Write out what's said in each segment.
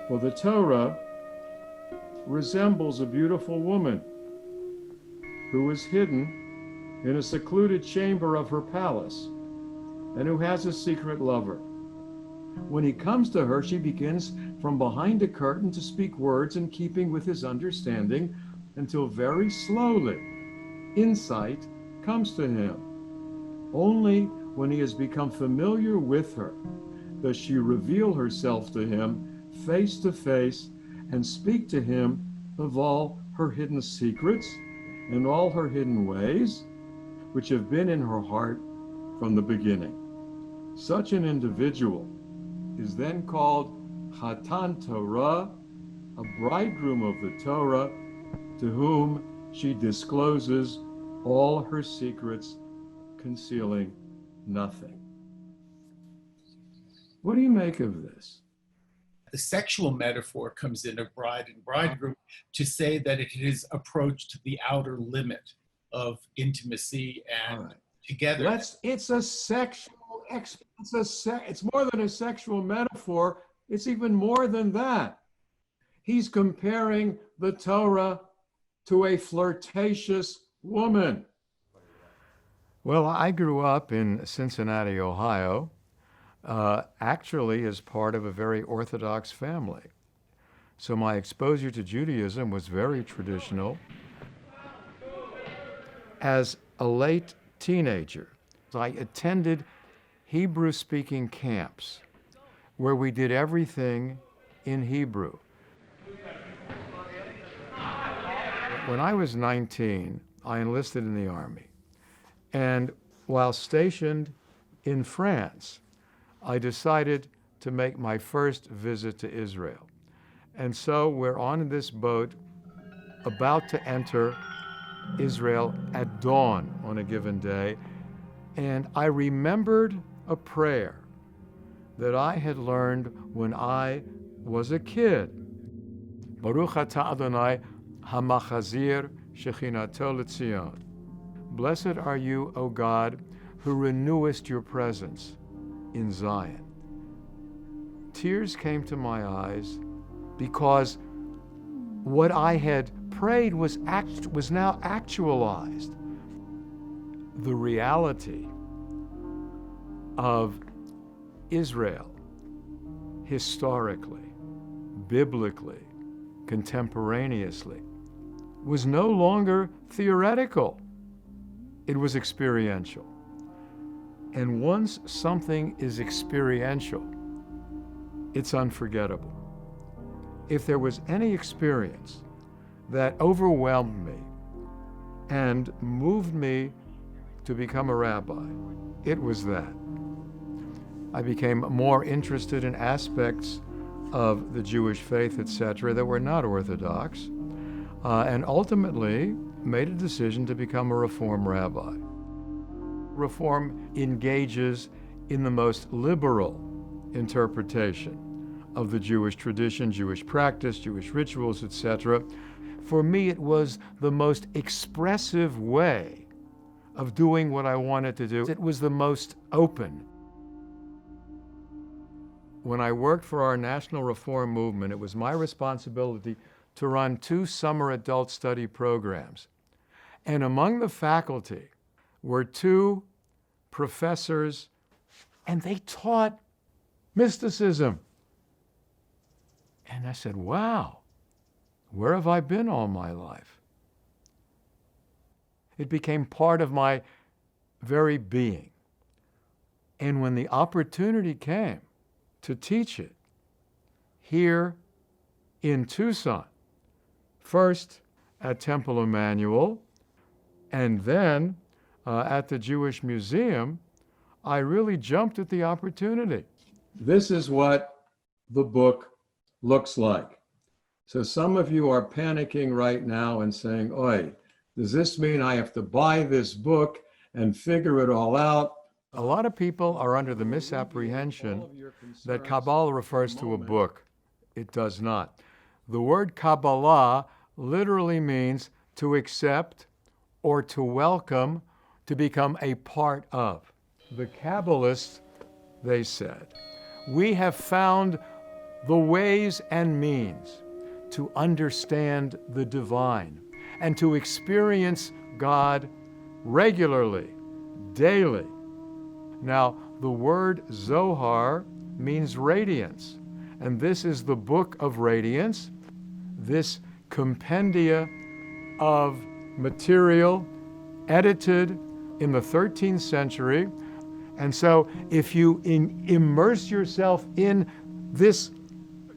For the Torah resembles a beautiful woman who is hidden in a secluded chamber of her palace and who has a secret lover. When he comes to her, she begins from behind a curtain to speak words in keeping with his understanding until very slowly insight comes to him. Only when he has become familiar with her does she reveal herself to him face to face and speak to him of all her hidden secrets and all her hidden ways, which have been in her heart from the beginning. Such an individual is then called Chatan Torah, a bridegroom of the Torah, to whom she discloses all her secrets, concealing nothing. What do you make of this? The sexual metaphor comes in of bride and bridegroom to say that it has approached the outer limit of intimacy and together. It's more than a sexual metaphor. It's even more than that. He's comparing the Torah to a flirtatious woman. Well, I grew up in Cincinnati, Ohio, actually as part of a very Orthodox family. So my exposure to Judaism was very traditional. As a late teenager, I attended Hebrew-speaking camps where we did everything in Hebrew. When I was 19, I enlisted in the Army. And while stationed in France, I decided to make my first visit to Israel. And so we're on this boat about to enter Israel at dawn on a given day. And I remembered a prayer that I had learned when I was a kid. Baruch atah Adonai hamachazir shechinato l'tzion. Blessed are you, O God, who renewest your presence in Zion. Tears came to my eyes because what I had prayed was now actualized. The reality of Israel, historically, biblically, contemporaneously, was no longer theoretical. It was experiential. And once something is experiential, it's unforgettable. If there was any experience that overwhelmed me and moved me to become a rabbi, it was that. I became more interested in aspects of the Jewish faith, etc., that were not Orthodox, and ultimately made a decision to become a Reform rabbi. Reform engages in the most liberal interpretation of the Jewish tradition, Jewish practice, Jewish rituals, etc. For me, it was the most expressive way of doing what I wanted to do. It was the most open. When I worked for our national reform movement, it was my responsibility to run 2 summer adult study programs. And among the faculty were 2 professors, and they taught mysticism. And I said, wow, where have I been all my life? It became part of my very being. And when the opportunity came to teach it here in Tucson, first at Temple Emmanuel, and then at the Jewish Museum, I really jumped at the opportunity. This is what the book looks like. So some of you are panicking right now and saying, oi, does this mean I have to buy this book and figure it all out? A lot of people are under the misapprehension that Kabbalah refers to a book. It does not. The word Kabbalah literally means to accept or to welcome, to become a part of. The Kabbalists, they said, we have found the ways and means to understand the divine and to experience God regularly, daily. Now, the word Zohar means radiance, and this is the book of radiance, this compendia of material edited in the 13th century. And so if you immerse yourself in this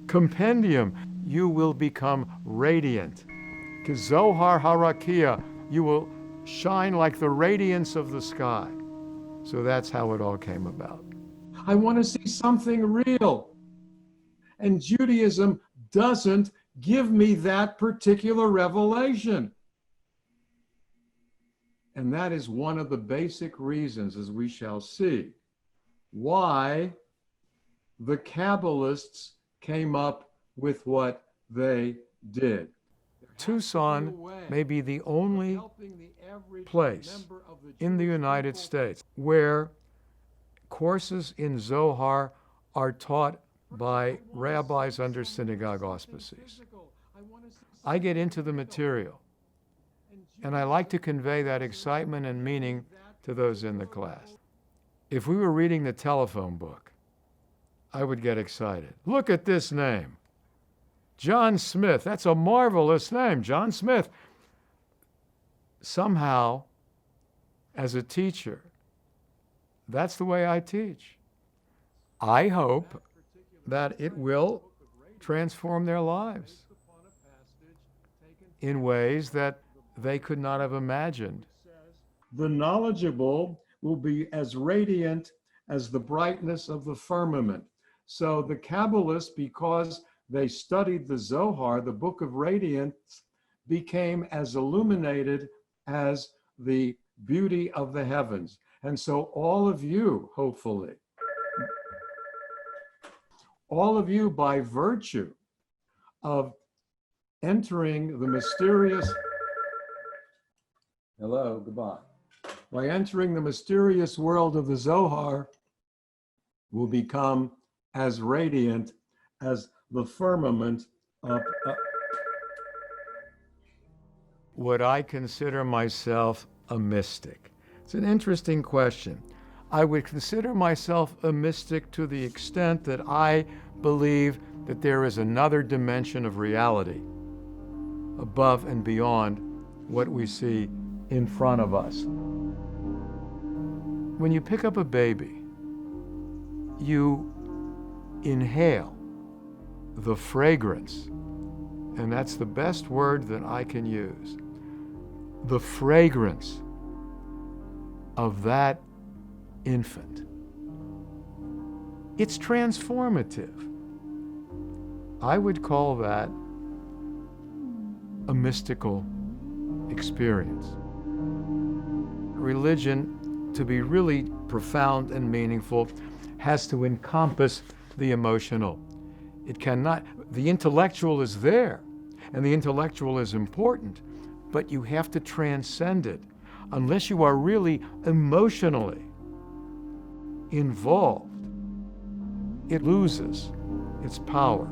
compendium, you will become radiant. Because Zohar Harakia, you will shine like the radiance of the sky. So that's how it all came about. I want to see something real. And Judaism doesn't give me that particular revelation. And that is one of the basic reasons, as we shall see, why the Kabbalists came up with what they did. Tucson may be the only place in the United States where courses in Zohar are taught by rabbis under synagogue auspices. I get into the material, and I like to convey that excitement and meaning to those in the class. If we were reading the telephone book, I would get excited. Look at this name. John Smith. That's a marvelous name, John Smith. Somehow, as a teacher, that's the way I teach. I hope that it will transform their lives in ways that they could not have imagined. The knowledgeable will be as radiant as the brightness of the firmament. So the Kabbalists, because they studied the Zohar, the book of radiance, became as illuminated as the beauty of the heavens. And so all of you, hopefully, all of you, by virtue of entering the mysterious, hello, goodbye, by entering the mysterious world of the Zohar, will become as radiant as the firmament up. Would I consider myself a mystic? It's an interesting question. I would consider myself a mystic to the extent that I believe that there is another dimension of reality above and beyond what we see in front of us. When you pick up a baby, you inhale the fragrance, and that's the best word that I can use, the fragrance of that infant. It's transformative. I would call that a mystical experience. Religion, to be really profound and meaningful, has to encompass the emotional. It cannot, the intellectual is there, and the intellectual is important, but you have to transcend it. Unless you are really emotionally involved, it loses its power.